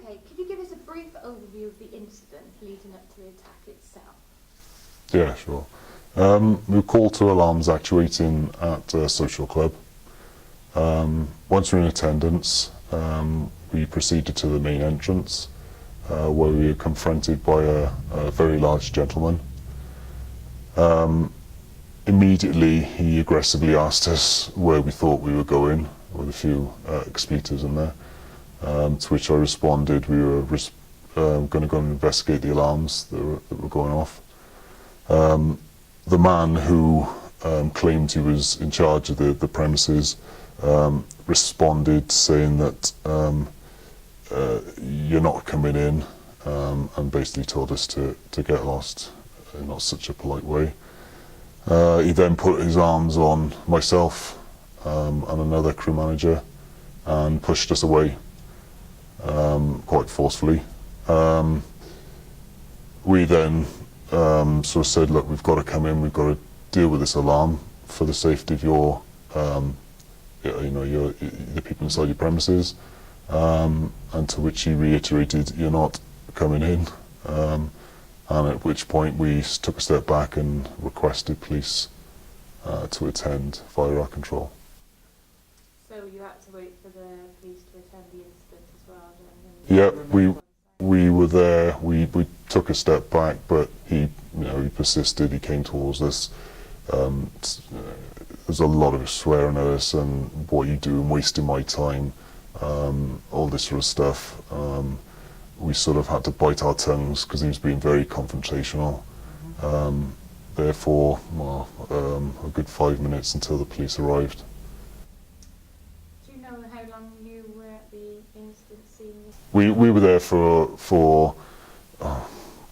Okay, could you give us a brief overview of the incident leading up to the attack itself? Yeah, sure. We were called to alarms actuating at a social club. Once we were in attendance, we proceeded to the main entrance, where we were confronted by a very large gentleman. Immediately, he aggressively asked us where we thought we were going, with a few expletives in there, to which I responded we were going to go and investigate the alarms that were going off. The man who claimed he was in charge of the premises responded saying that you're not coming in, and basically told us to get lost in not such a polite way. He then put his arms on myself and another crew manager and pushed us away quite forcefully. We then sort of said, look, we've got to come in, we've got to deal with this alarm for the safety of your, the people inside your premises, and to which he reiterated, you're not coming in, and at which point we took a step back and requested police to attend via our control. So you had to wait for the police to attend the incident as well? Yeah, we were there, we took a step back, but he persisted, he came towards us. There's a lot of swearing at us and what you do and wasting my time, all this sort of stuff. We sort of had to bite our tongues because he was being very confrontational. Therefore, a good 5 minutes until the police arrived. Do you know how long you were at the incident scene? We were there for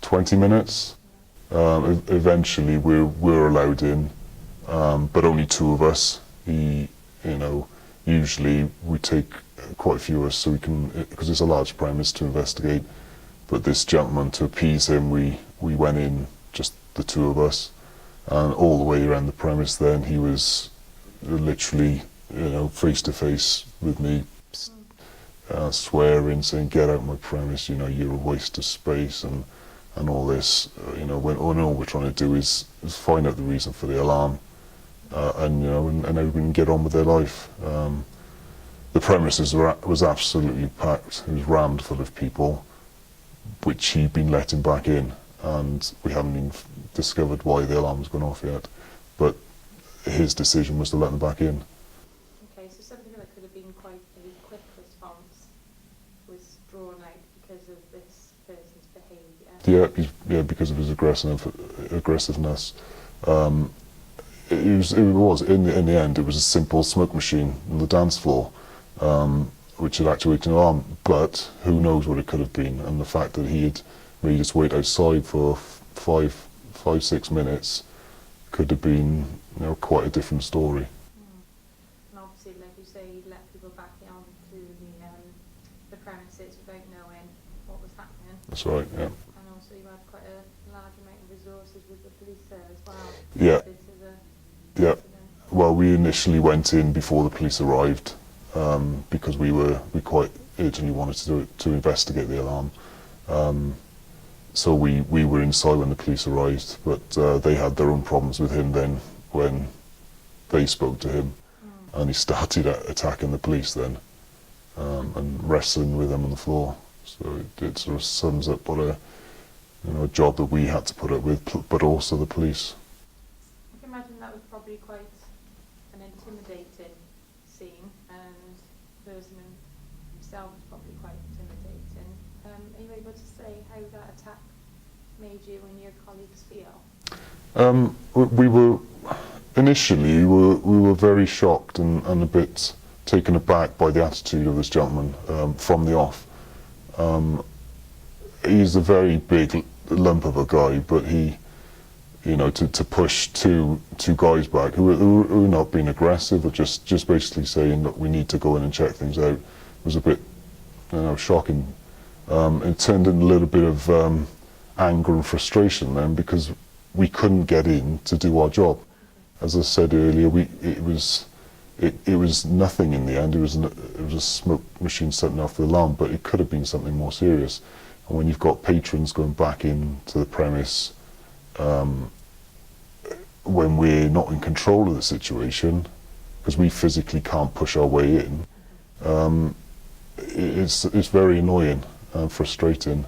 20 minutes. Eventually we were allowed in, but only two of us. Usually we take quite a few of us so we can, because it's a large premise to investigate, but this gentleman, to appease him, we went in, just the two of us, and all the way around the premise then he was literally, face to face with me, swearing, saying, get out of my premise, you're a waste of space, and all this, when all we're trying to do is find out the reason for the alarm, and everybody can get on with their life. The premises was absolutely packed. It was rammed full of people, which he'd been letting back in, and we haven't even discovered why the alarm was gone off yet. But his decision was to let them back in. Okay, so something that could have been quite a quick response was drawn out because of this person's behaviour. Yeah, because of his aggressiveness. It was in the end. It was a simple smoke machine on the dance floor, which had actuated an alarm. But who knows what it could have been? And the fact that he had made us wait outside for 5-6 minutes could have been, quite a different story. And obviously, like you say, you let people back onto the premises without knowing what was happening. That's right. Yeah. And also, you had quite a large amount of resources with the police there as well. Yeah. Yeah. Well, we initially went in before the police arrived, because we quite urgently wanted to investigate the alarm. So we were inside when the police arrived, but they had their own problems with him then when they spoke to him, and he started attacking the police then, and wrestling with them on the floor. So it sort of sums up what a job that we had to put up with, but also the police. I can imagine that was probably quite an intimidating scene, and the person himself was probably quite intimidating. Are you able to say how that attack made you and your colleagues feel? We were initially we were very shocked and a bit taken aback by the attitude of this gentleman from the off. He's a very big lump of a guy, but he, to push two guys back who were not being aggressive, but just basically saying, look, we need to go in and check things out, was a bit, shocking. It turned into a little bit of anger and frustration then, because we couldn't get in to do our job. As I said earlier, it was it was nothing in the end. It was a smoke machine setting off the alarm, but it could have been something more serious. And when you've got patrons going back into the premise when we're not in control of the situation, because we physically can't push our way in, it's very annoying and frustrating.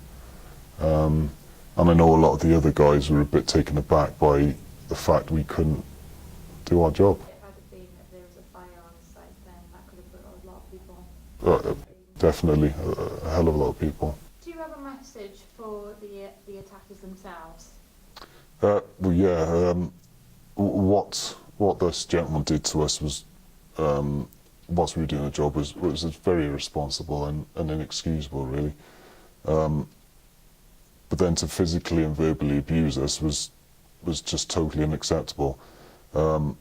And I know a lot of the other guys were a bit taken aback by the fact we couldn't do our job. If there was a fire on site, then that could have put a lot of people. Definitely, a hell of a lot of people. Do you have a message for the attackers themselves? Well, yeah. What this gentleman did to us was, whilst we were doing the job, was very irresponsible and inexcusable, really. But then to physically and verbally abuse us was just totally unacceptable. The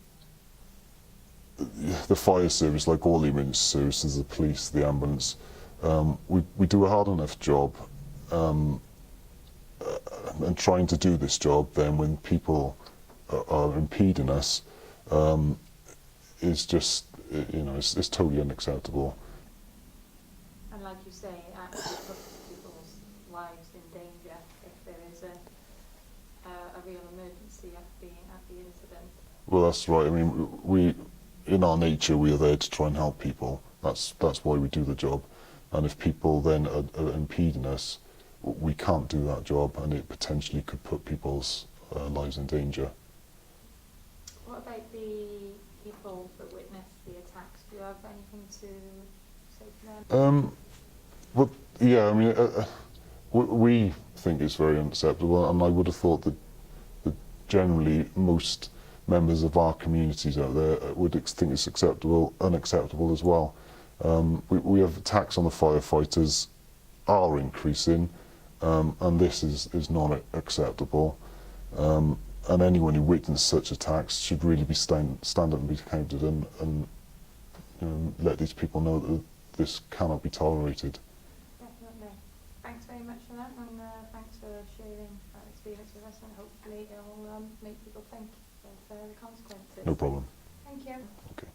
fire service, like all the emergency services, the police, the ambulance, we do a hard enough job, and trying to do this job then when people are impeding us is just, it's totally unacceptable. And like you say, it actually puts people's lives in danger if there is a real emergency at the incident. Well, that's right. I mean, we, in our nature, we are there to try and help people. That's why we do the job. And if people then are impeding us, we can't do that job, and it potentially could put people's lives in danger. What about the people that witnessed the attacks? Do you have anything to say to them? Well, yeah, I mean, we think it's very unacceptable, and I would have thought that generally most members of our communities out there would think it's unacceptable as well. We have attacks on the firefighters are increasing, and this is not acceptable. And anyone who witnesses such attacks should really be stand up and be counted and let these people know that this cannot be tolerated. Definitely. Thanks very much for that, and thanks for sharing that experience with us, and hopefully it will make people think of the consequences. No problem. Thank you. Okay.